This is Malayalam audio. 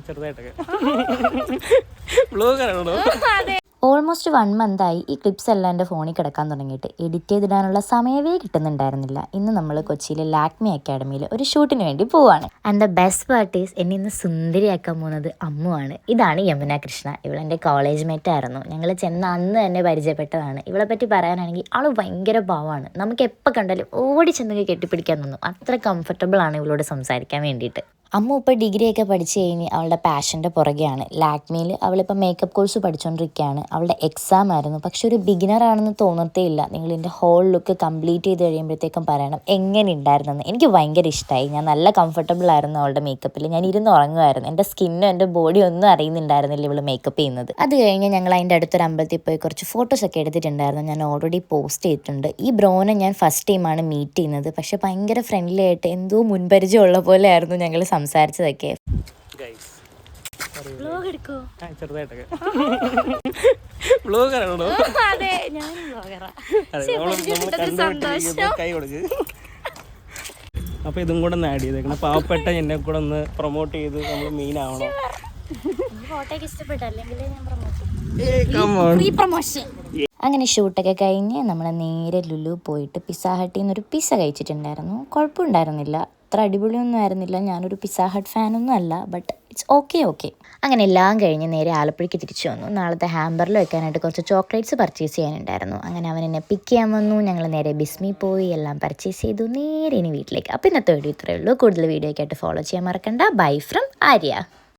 ചെറുതായിട്ടൊക്കെ ബ്ലോഗാണോ? ഓൾമോസ്റ്റ് 1 മന്തായി ഈ ക്ലിപ്സ് എല്ലാം എൻ്റെ ഫോണിൽ കിടക്കാൻ തുടങ്ങിയിട്ട് എഡിറ്റ് ചെയ്തിടാനുള്ള സമയമേ കിട്ടുന്നുണ്ടായിരുന്നില്ല. ഇന്ന് നമ്മൾ കൊച്ചിയിലെ ലാക്മി അക്കാഡമിയിൽ ഒരു ഷൂട്ടിന് വേണ്ടി പോവാണ്. And the best part is എന്നെ ഇന്ന് സുന്ദരിയാക്കാൻ പോകുന്നത് അമ്മുവാണ്. ഇതാണ് യമുന കൃഷ്ണ. ഇവളെൻ്റെ കോളേജ് മേറ്റ് ആയിരുന്നു. ഞങ്ങൾ ചെന്ന അന്ന് തന്നെ പരിചയപ്പെട്ടതാണ്. ഇവളെ പറ്റി പറയാനാണെങ്കിൽ ആൾ ഭയങ്കര പാവമാണ്. നമുക്ക് എപ്പോൾ കണ്ടാലും ഓടി ചെന്നൊക്കെ കെട്ടിപ്പിടിക്കാൻ തോന്നും. അത്ര കംഫർട്ടബിൾ ആണ് ഇവളോട് സംസാരിക്കാൻ വേണ്ടിയിട്ട്. അമ്മ ഇപ്പോൾ ഡിഗ്രിയൊക്കെ പഠിച്ച് കഴിഞ്ഞ് അവളുടെ പാഷൻ്റെ പുറകെയാണ്. ലാക്മിയിൽ അവളിപ്പോൾ മേക്കപ്പ് കോഴ്സ് പഠിച്ചുകൊണ്ടിരിക്കുകയാണ്. അവളുടെ എക്സാം ആയിരുന്നു. പക്ഷെ ഒരു ബിഗിനർ ആണെന്ന് തോന്നത്തേ ഇല്ല. നിങ്ങളിൻ്റെ ഹോൾ ലുക്ക് കംപ്ലീറ്റ് ചെയ്ത് കഴിയുമ്പോഴത്തേക്കും പറയണം എങ്ങനെ ഉണ്ടായിരുന്നെന്ന്. എനിക്ക് ഭയങ്കര ഇഷ്ടമായി. ഞാൻ നല്ല കംഫർട്ടബിൾ ആയിരുന്നു അവളുടെ മേക്കപ്പിൽ. ഞാൻ ഇരുന്ന് ഉറങ്ങുമായിരുന്നു. എൻ്റെ സ്കിന്നും എൻ്റെ ബോഡിയും ഒന്നും അറിയുന്നുണ്ടായിരുന്നില്ല ഇവൾ മേക്കപ്പ് ചെയ്യുന്നത്. അത് കഴിഞ്ഞ് ഞങ്ങൾ അതിൻ്റെ അടുത്തൊരു അമ്പലത്തിൽ പോയി കുറച്ച് ഫോട്ടോസൊക്കെ എടുത്തിട്ടുണ്ടായിരുന്നു. ഞാൻ ഓൾറെഡി പോസ്റ്റ് ചെയ്തിട്ടുണ്ട്. ഈ ബ്രോനെ ഞാൻ ഫസ്റ്റ് ടൈമാണ് മീറ്റ് ചെയ്യുന്നത്. പക്ഷെ ഭയങ്കര ഫ്രണ്ട്ലി ആയിട്ട് എന്തോ മുൻപരിചയമുള്ള പോലെ ആയിരുന്നു ഞങ്ങൾ സംസാരിച്ചതൊക്കെ. ചെറുതായിട്ടൊക്കെ കൈ കൊടുക്ക്. അപ്പൊ ഇതും കൂടെ ഒന്ന് ആഡ് ചെയ്തേക്കണം. പാവപ്പെട്ട എന്നെ കൂടെ ഒന്ന് പ്രൊമോട്ട് ചെയ്ത് നമ്മൾ മെയിൻ ആവണം. അങ്ങനെ ഷൂട്ടൊക്കെ കഴിഞ്ഞ് നമ്മൾ നേരെ ലുലു പോയിട്ട് പിസ്സ ഹട്ടിൽ നിന്നൊരു പിസ്സ കഴിച്ചിട്ടുണ്ടായിരുന്നു. കുഴപ്പമുണ്ടായിരുന്നില്ല. അത്ര അടിപൊളിയൊന്നും ആയിരുന്നില്ല. ഞാനൊരു പിസ്സ ഹട്ട് ഫാനൊന്നും അല്ല, ബട്ട് ഇറ്റ്സ് ഓക്കെ. അങ്ങനെ എല്ലാം കഴിഞ്ഞ് നേരെ ആലപ്പുഴയ്ക്ക് തിരിച്ചു വന്നു. നാളത്തെ ഹാമ്പറിൽ വെക്കാനായിട്ട് കുറച്ച് ചോക്ലേറ്റ്സ് പർച്ചേസ് ചെയ്യാനുണ്ടായിരുന്നു. അങ്ങനെ അവൻ എന്നെ പിക്ക് ചെയ്യാൻ വന്നു. ഞങ്ങൾ നേരെ ബിസ്മി പോയി എല്ലാം പർച്ചേസ് ചെയ്തു. നേരെ ഇനി വീട്ടിലേക്ക്. അപ്പോൾ ഇന്നത്തെ വീഡിയോ ഇത്രയേ ഉള്ളൂ. കൂടുതൽ വീഡിയോ ഒക്കെ ആയിട്ട് ഫോളോ ചെയ്യാൻ മറക്കണ്ട. Bye from Arya.